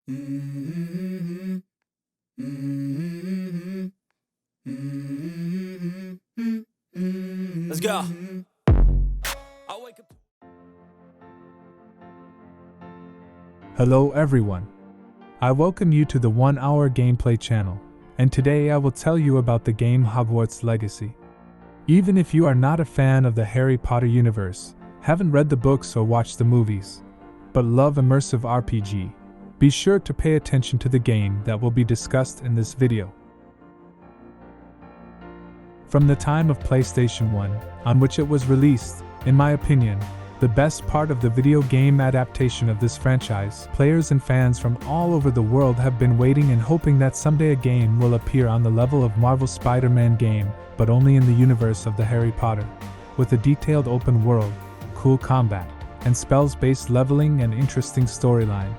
Let's go. Hello everyone. I welcome you to the 1-hour gameplay channel, and today I will tell you about the game Hogwarts Legacy. Even if you are not a fan of the Harry Potter universe, haven't read the books or watched the movies, but love immersive RPG, be sure to pay attention to the game that will be discussed in this video. From the time of PlayStation 1, on which it was released, in my opinion, the best part of the video game adaptation of this franchise, players and fans from all over the world have been waiting and hoping that someday a game will appear on the level of Marvel's Spider-Man game, but only in the universe of the Harry Potter, with a detailed open world, cool combat, and spells-based leveling and interesting storyline.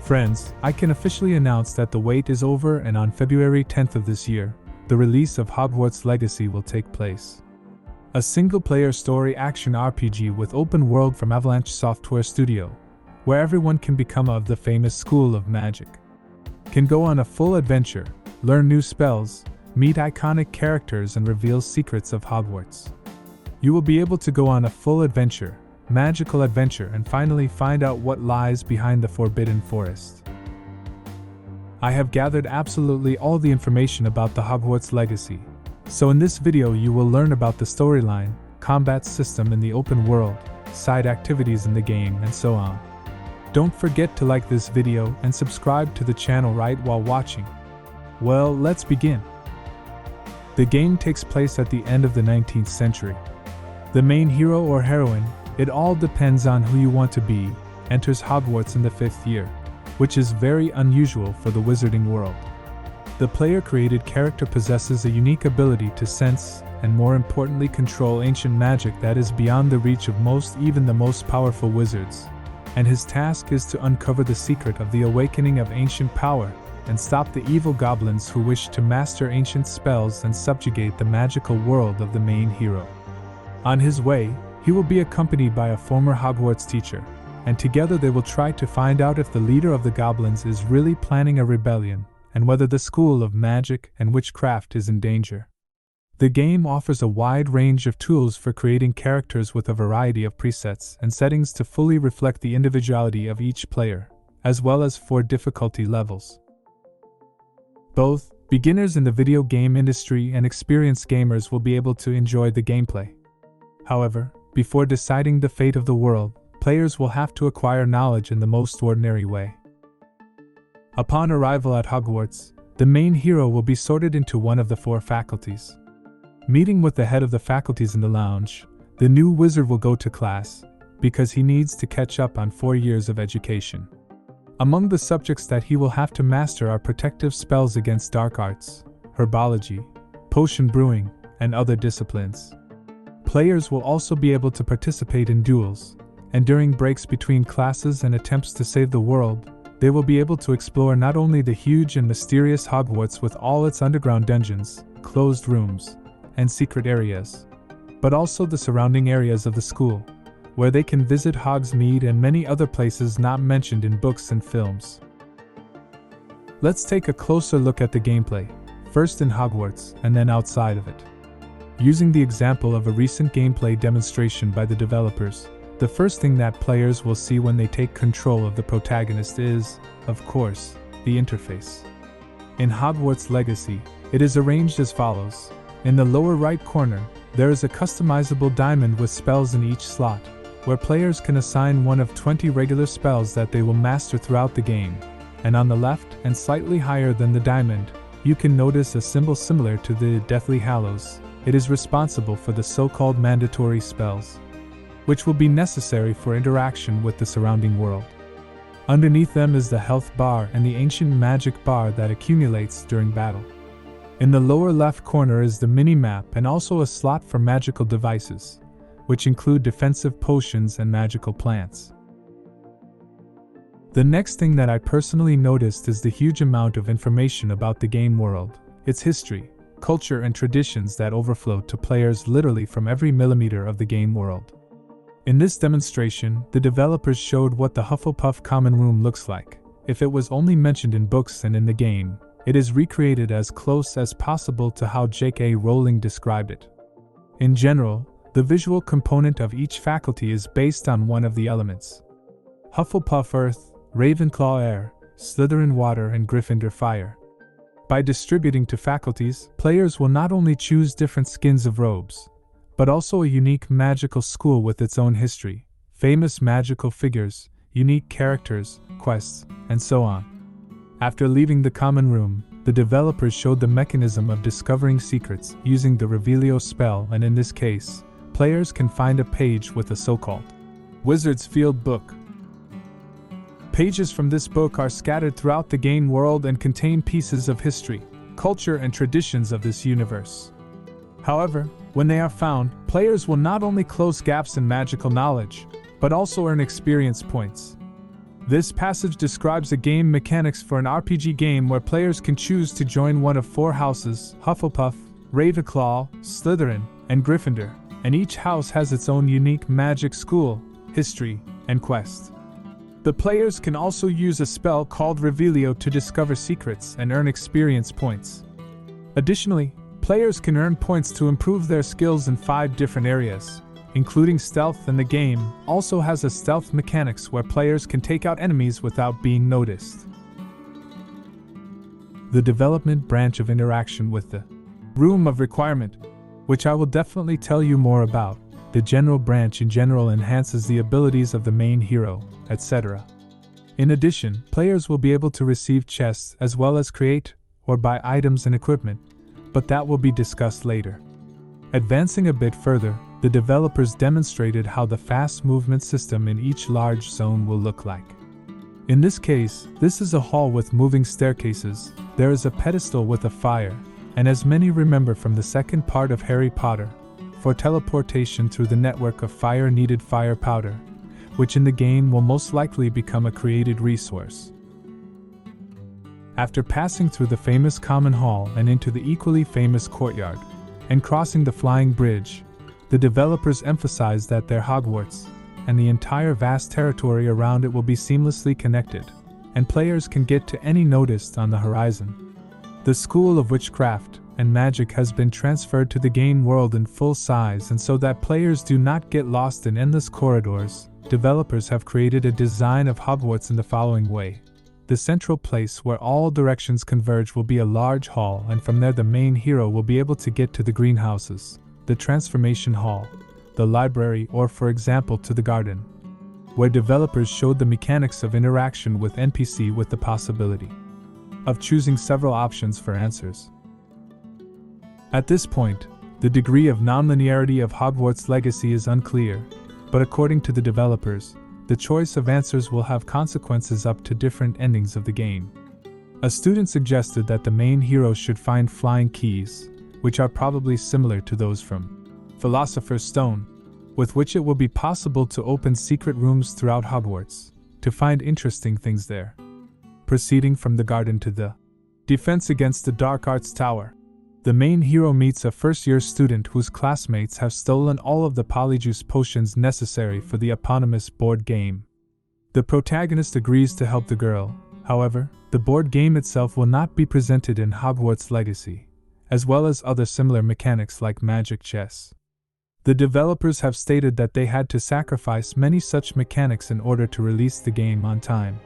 Friends, I can officially announce that the wait is over, and on February 10th of this year, the release of Hogwarts Legacy will take place. A single-player story action RPG with open world from Avalanche Software Studio, where everyone can become of the famous School of Magic. Can go on a full adventure, learn new spells, meet iconic characters and reveal secrets of Hogwarts. You will be able to go on a full adventure, magical adventure, and finally find out what lies behind the Forbidden Forest. I have gathered absolutely all the information about the Hogwarts Legacy, so in this video you will learn about the storyline, combat system in the open world, side activities in the game, and so on. Don't forget to like this video and subscribe to the channel right while watching. Well, let's begin. The game takes place at the end of the 19th century. The main hero or heroine, it all depends on who you want to be, enters Hogwarts in the 5th year, which is very unusual for the wizarding world. The player-created character possesses a unique ability to sense, and more importantly control ancient magic that is beyond the reach of most, even the most powerful wizards. And his task is to uncover the secret of the awakening of ancient power, and stop the evil goblins who wish to master ancient spells and subjugate the magical world of the main hero. On his way, he will be accompanied by a former Hogwarts teacher, and together they will try to find out if the leader of the goblins is really planning a rebellion, and whether the School of Magic and Witchcraft is in danger. The game offers a wide range of tools for creating characters with a variety of presets and settings to fully reflect the individuality of each player, as well as 4 difficulty levels. Both beginners in the video game industry and experienced gamers will be able to enjoy the gameplay. However, before deciding the fate of the world, players will have to acquire knowledge in the most ordinary way. Upon arrival at Hogwarts, the main hero will be sorted into one of the 4 faculties. Meeting with the head of the faculties in the lounge, the new wizard will go to class, because he needs to catch up on 4 years of education. Among the subjects that he will have to master are protective spells against dark arts, herbology, potion brewing, and other disciplines. Players will also be able to participate in duels, and during breaks between classes and attempts to save the world, they will be able to explore not only the huge and mysterious Hogwarts with all its underground dungeons, closed rooms, and secret areas, but also the surrounding areas of the school, where they can visit Hogsmeade and many other places not mentioned in books and films. Let's take a closer look at the gameplay, first in Hogwarts and then outside of it. Using the example of a recent gameplay demonstration by the developers, the first thing that players will see when they take control of the protagonist is, of course, the interface. In Hogwarts Legacy, it is arranged as follows. In the lower right corner, there is a customizable diamond with spells in each slot, where players can assign one of 20 regular spells that they will master throughout the game. And on the left, and slightly higher than the diamond, you can notice a symbol similar to the Deathly Hallows. It is responsible for the so-called mandatory spells, which will be necessary for interaction with the surrounding world. Underneath them is the health bar and the ancient magic bar that accumulates during battle. In the lower left corner is the mini-map and also a slot for magical devices, which include defensive potions and magical plants. The next thing that I personally noticed is the huge amount of information about the game world, its history, culture and traditions that overflow to players literally from every millimeter of the game world. In this demonstration, the developers showed what the Hufflepuff common room looks like, if it was only mentioned in books and in the game, it is recreated as close as possible to how J.K. Rowling described it. In general, the visual component of each faculty is based on one of the elements: Hufflepuff Earth, Ravenclaw Air, Slytherin Water, and Gryffindor Fire. By distributing to faculties, players will not only choose different skins of robes, but also a unique magical school with its own history, famous magical figures, unique characters, quests, and so on. After leaving the common room, the developers showed the mechanism of discovering secrets using the Revelio spell, and in this case, players can find a page with a so-called Wizard's Field book. Pages from this book are scattered throughout the game world and contain pieces of history, culture, and traditions of this universe. However, when they are found, players will not only close gaps in magical knowledge, but also earn experience points. This passage describes the game mechanics for an RPG game where players can choose to join one of 4 houses: Hufflepuff, Ravenclaw, Slytherin, and Gryffindor, and each house has its own unique magic school, history, and quest. The players can also use a spell called Revelio to discover secrets and earn experience points. Additionally, players can earn points to improve their skills in 5 different areas, including stealth, and the game also has a stealth mechanics where players can take out enemies without being noticed. The development branch of interaction with the Room of Requirement, which I will definitely tell you more about. The general branch in general enhances the abilities of the main hero, etc. In addition, players will be able to receive chests as well as create or buy items and equipment, but that will be discussed later. Advancing a bit further, the developers demonstrated how the fast movement system in each large zone will look like. In this case, this is a hall with moving staircases, there is a pedestal with a fire, and as many remember from the second part of Harry Potter, for teleportation through the network of fire needed fire powder, which in the game will most likely become a created resource. After passing through the famous Common Hall and into the equally famous Courtyard, and crossing the Flying Bridge, the developers emphasized that their Hogwarts, and the entire vast territory around it will be seamlessly connected, and players can get to any noticed on the horizon. The School of Witchcraft and Magic has been transferred to the game world in full size, and so that players do not get lost in endless corridors, developers have created a design of Hogwarts in the following way. The central place where all directions converge will be a large hall, and from there the main hero will be able to get to the greenhouses, the transformation hall, the library, or for example to the garden, where developers showed the mechanics of interaction with NPC with the possibility of choosing several options for answers. At this point, the degree of nonlinearity of Hogwarts Legacy is unclear, but according to the developers, the choice of answers will have consequences up to different endings of the game. A student suggested that the main hero should find flying keys, which are probably similar to those from Philosopher's Stone, with which it will be possible to open secret rooms throughout Hogwarts, to find interesting things there. Proceeding from the garden to the defense against the Dark Arts Tower, the main hero meets a first-year student whose classmates have stolen all of the polyjuice potions necessary for the eponymous board game. The protagonist agrees to help the girl. However, the board game itself will not be presented in Hogwarts Legacy, as well as other similar mechanics like magic chess. The developers have stated that they had to sacrifice many such mechanics in order to release the game on time.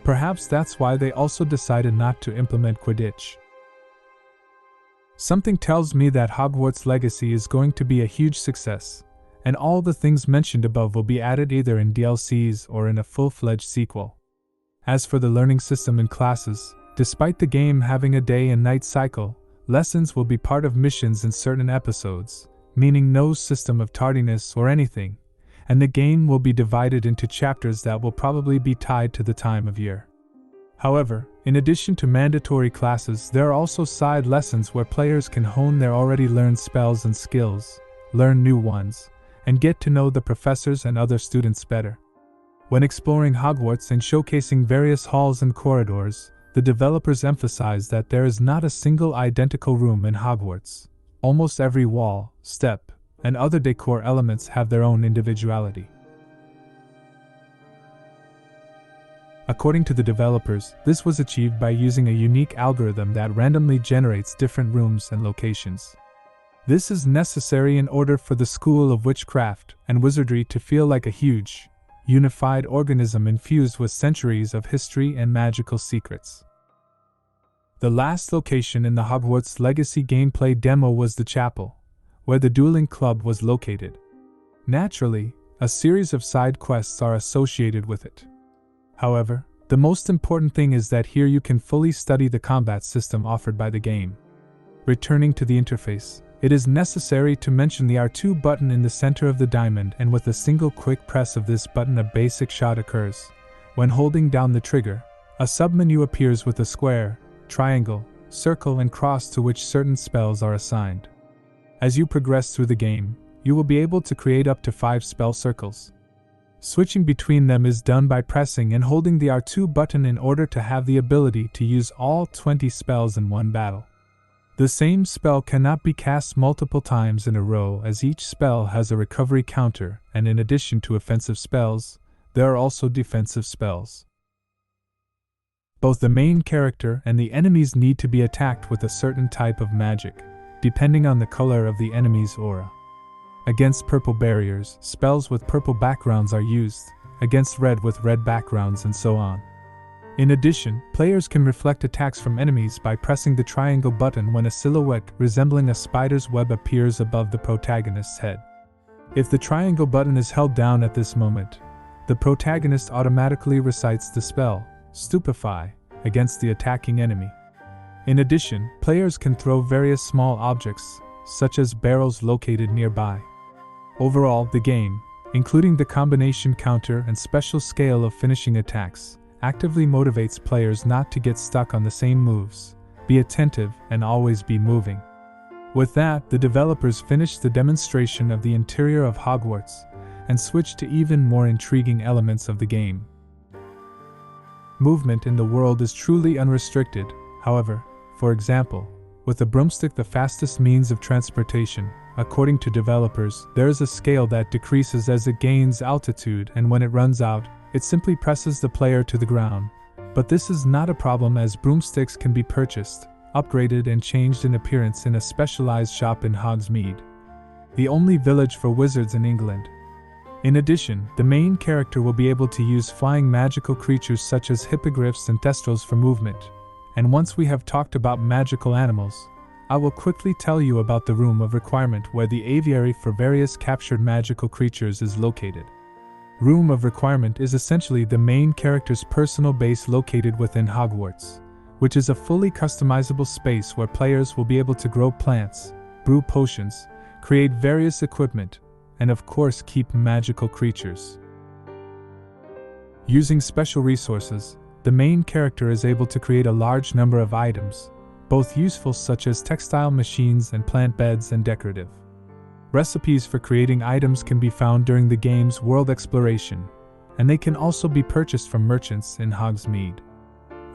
Perhaps that's why they also decided not to implement Quidditch. Something tells me that Hogwarts Legacy is going to be a huge success, and all the things mentioned above will be added either in DLCs or in a full-fledged sequel. As for the learning system in classes, despite the game having a day and night cycle, lessons will be part of missions in certain episodes, meaning no system of tardiness or anything, and the game will be divided into chapters that will probably be tied to the time of year. However, in addition to mandatory classes, there are also side lessons where players can hone their already learned spells and skills, learn new ones, and get to know the professors and other students better. When exploring Hogwarts and showcasing various halls and corridors, the developers emphasize that there is not a single identical room in Hogwarts. Almost every wall, step, and other decor elements have their own individuality. According to the developers, this was achieved by using a unique algorithm that randomly generates different rooms and locations. This is necessary in order for the School of Witchcraft and Wizardry to feel like a huge, unified organism infused with centuries of history and magical secrets. The last location in the Hogwarts Legacy gameplay demo was the chapel, where the Dueling Club was located. Naturally, a series of side quests are associated with it. However, the most important thing is that here you can fully study the combat system offered by the game. Returning to the interface, it is necessary to mention the R2 button in the center of the diamond, and with a single quick press of this button a basic shot occurs. When holding down the trigger, a submenu appears with a square, triangle, circle and cross to which certain spells are assigned. As you progress through the game, you will be able to create up to 5 spell circles. Switching between them is done by pressing and holding the R2 button in order to have the ability to use all 20 spells in one battle. The same spell cannot be cast multiple times in a row, as each spell has a recovery counter, and in addition to offensive spells, there are also defensive spells. Both the main character and the enemies need to be attacked with a certain type of magic, depending on the color of the enemy's aura. Against purple barriers, spells with purple backgrounds are used, against red with red backgrounds, and so on. In addition, players can reflect attacks from enemies by pressing the triangle button when a silhouette resembling a spider's web appears above the protagonist's head. If the triangle button is held down at this moment, the protagonist automatically recites the spell, Stupefy, against the attacking enemy. In addition, players can throw various small objects, such as barrels located nearby. Overall, the game, including the combination counter and special scale of finishing attacks, actively motivates players not to get stuck on the same moves, be attentive, and always be moving. With that, the developers finished the demonstration of the interior of Hogwarts and switched to even more intriguing elements of the game. Movement in the world is truly unrestricted, however, for example, with the broomstick the fastest means of transportation, according to developers, there is a scale that decreases as it gains altitude, and when it runs out, it simply presses the player to the ground. But this is not a problem, as broomsticks can be purchased, upgraded and changed in appearance in a specialized shop in Hogsmeade, the only village for wizards in England. In addition, the main character will be able to use flying magical creatures such as hippogriffs and thestrals for movement. And once we have talked about magical animals, I will quickly tell you about the Room of Requirement, where the aviary for various captured magical creatures is located. Room of Requirement is essentially the main character's personal base located within Hogwarts, which is a fully customizable space where players will be able to grow plants, brew potions, create various equipment, and of course keep magical creatures. Using special resources, the main character is able to create a large number of items, both useful such as textile machines and plant beds, and decorative. Recipes for creating items can be found during the game's world exploration, and they can also be purchased from merchants in Hogsmeade.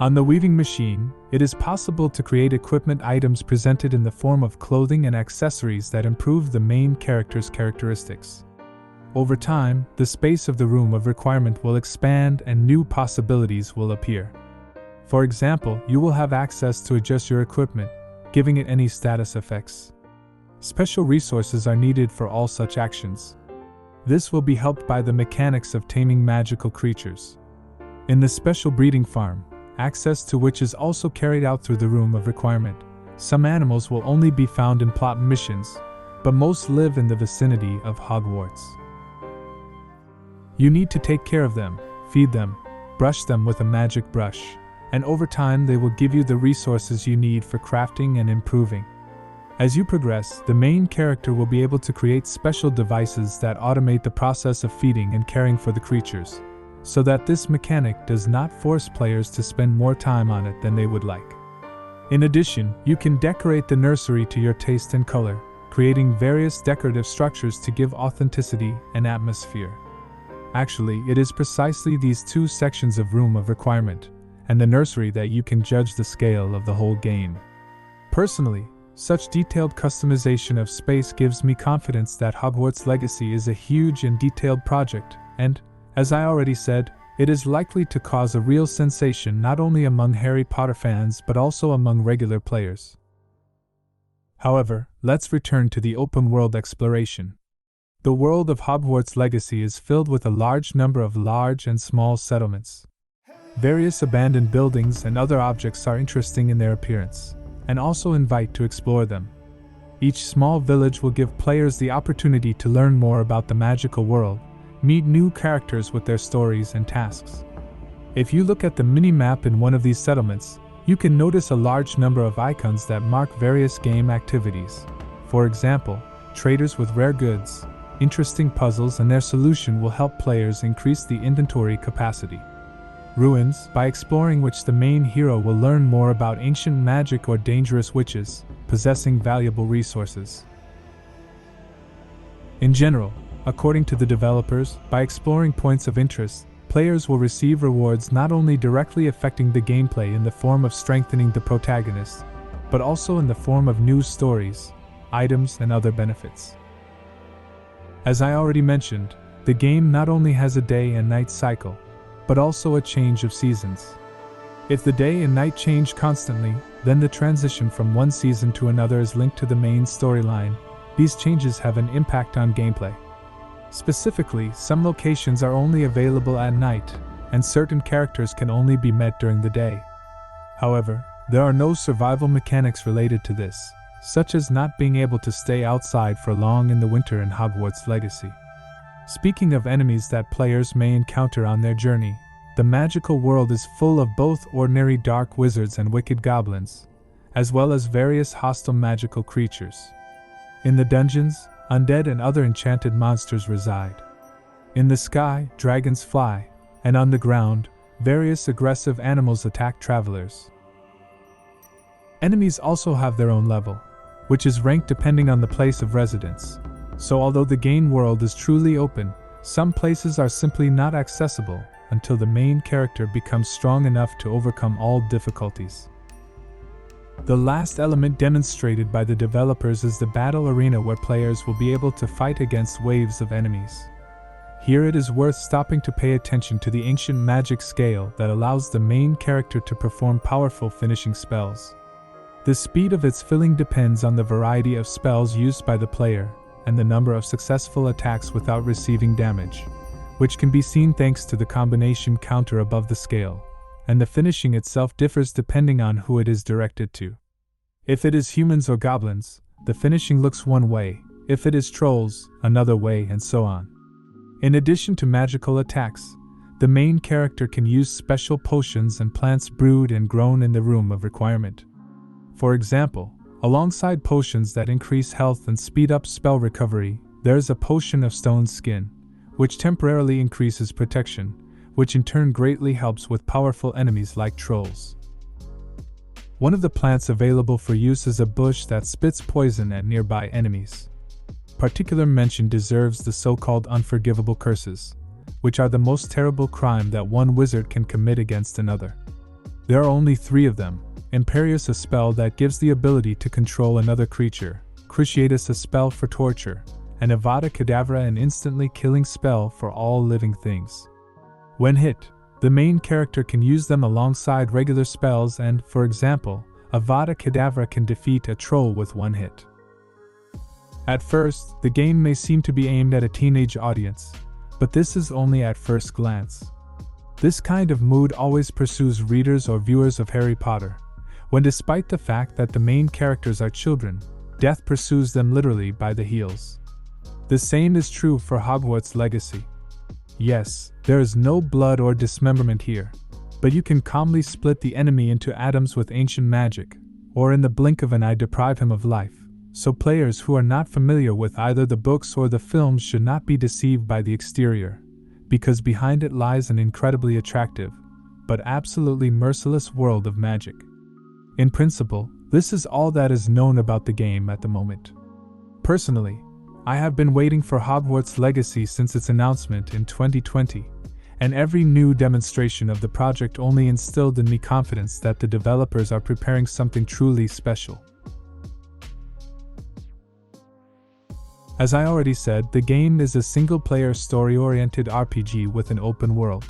On the weaving machine, it is possible to create equipment items presented in the form of clothing and accessories that improve the main character's characteristics. Over time, the space of the Room of Requirement will expand and new possibilities will appear. For example, you will have access to adjust your equipment, giving it any status effects. Special resources are needed for all such actions. This will be helped by the mechanics of taming magical creatures. In the special breeding farm, access to which is also carried out through the Room of Requirement, some animals will only be found in plot missions, but most live in the vicinity of Hogwarts. You need to take care of them, feed them, brush them with a magic brush, and over time they will give you the resources you need for crafting and improving. As you progress, the main character will be able to create special devices that automate the process of feeding and caring for the creatures, so that this mechanic does not force players to spend more time on it than they would like. In addition, you can decorate the nursery to your taste and color, creating various decorative structures to give authenticity and atmosphere. Actually, it is precisely these two sections of Room of Requirement and the nursery that you can judge the scale of the whole game. Personally, such detailed customization of space gives me confidence that Hogwarts Legacy is a huge and detailed project, and, as I already said, it is likely to cause a real sensation not only among Harry Potter fans but also among regular players. However, let's return to the open world exploration. The world of Hogwarts Legacy is filled with a large number of large and small settlements. Various abandoned buildings and other objects are interesting in their appearance, and also invite to explore them. Each small village will give players the opportunity to learn more about the magical world, meet new characters with their stories and tasks. If you look at the mini-map in one of these settlements, you can notice a large number of icons that mark various game activities. For example, traders with rare goods, interesting puzzles, and their solution will help players increase the inventory capacity. Ruins, by exploring which the main hero will learn more about ancient magic or dangerous witches, possessing valuable resources. In general, according to the developers, by exploring points of interest, players will receive rewards not only directly affecting the gameplay in the form of strengthening the protagonist, but also in the form of new stories, items, and other benefits. As I already mentioned, the game not only has a day and night cycle, but also a change of seasons. If the day and night change constantly, then the transition from one season to another is linked to the main storyline. These changes have an impact on gameplay. Specifically, some locations are only available at night, and certain characters can only be met during the day. However, there are no survival mechanics related to this, such as not being able to stay outside for long in the winter in Hogwarts Legacy. Speaking of enemies that players may encounter on their journey, the magical world is full of both ordinary dark wizards and wicked goblins, as well as various hostile magical creatures. In the dungeons, undead and other enchanted monsters reside. In the sky, dragons fly, and on the ground, various aggressive animals attack travelers. Enemies also have their own level, which is ranked depending on the place of residence. So although the game world is truly open, some places are simply not accessible until the main character becomes strong enough to overcome all difficulties. The last element demonstrated by the developers is the battle arena, where players will be able to fight against waves of enemies. Here it is worth stopping to pay attention to the ancient magic scale that allows the main character to perform powerful finishing spells. The speed of its filling depends on the variety of spells used by the player and the number of successful attacks without receiving damage, which can be seen thanks to the combination counter above the scale, and the finishing itself differs depending on who it is directed to. If it is humans or goblins, the finishing looks one way, if it is trolls, another way, and so on. In addition to magical attacks, the main character can use special potions and plants brewed and grown in the room of requirement. For example, alongside potions that increase health and speed up spell recovery, there is a potion of stone skin, which temporarily increases protection, which in turn greatly helps with powerful enemies like trolls. One of the plants available for use is a bush that spits poison at nearby enemies. Particular mention deserves the so-called unforgivable curses, which are the most terrible crime that one wizard can commit against another. There are only 3 of them: Imperius, a spell that gives the ability to control another creature, Cruciatus, a spell for torture, and Avada Kedavra, an instantly killing spell for all living things. When hit, the main character can use them alongside regular spells and, for example, Avada Kedavra can defeat a troll with one hit. At first, the game may seem to be aimed at a teenage audience, but this is only at first glance. This kind of mood always pursues readers or viewers of Harry Potter, when despite the fact that the main characters are children, death pursues them literally by the heels. The same is true for Hogwarts Legacy. Yes, there is no blood or dismemberment here, but you can calmly split the enemy into atoms with ancient magic, or in the blink of an eye deprive him of life, so players who are not familiar with either the books or the films should not be deceived by the exterior, because behind it lies an incredibly attractive, but absolutely merciless world of magic. In principle, this is all that is known about the game at the moment. Personally, I have been waiting for Hogwarts Legacy since its announcement in 2020, and every new demonstration of the project only instilled in me confidence that the developers are preparing something truly special. As I already said, the game is a single-player story-oriented RPG with an open world.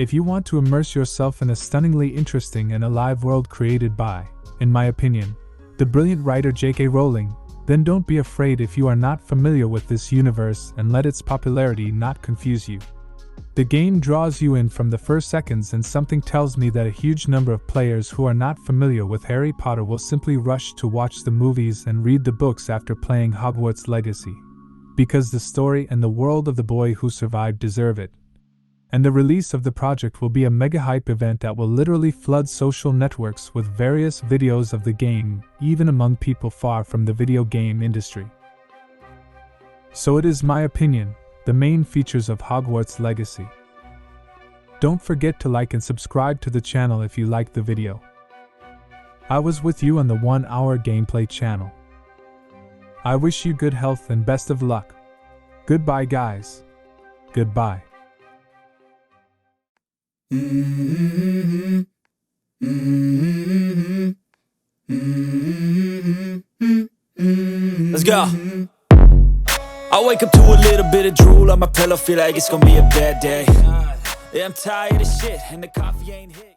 If you want to immerse yourself in a stunningly interesting and alive world created by, in my opinion, the brilliant writer J.K. Rowling, then don't be afraid if you are not familiar with this universe and let its popularity not confuse you. The game draws you in from the first seconds, and something tells me that a huge number of players who are not familiar with Harry Potter will simply rush to watch the movies and read the books after playing Hogwarts Legacy, because the story and the world of the boy who survived deserve it. And the release of the project will be a mega hype event that will literally flood social networks with various videos of the game, even among people far from the video game industry. So it is my opinion, the main features of Hogwarts Legacy. Don't forget to like and subscribe to the channel if you liked the video. I was with you on the 1-hour gameplay channel. I wish you good health and best of luck. Goodbye guys. Goodbye. Let's go. I wake up to a little bit of drool on my pillow, feel like it's gonna be a bad day. Yeah, I'm tired of shit and the coffee ain't hit.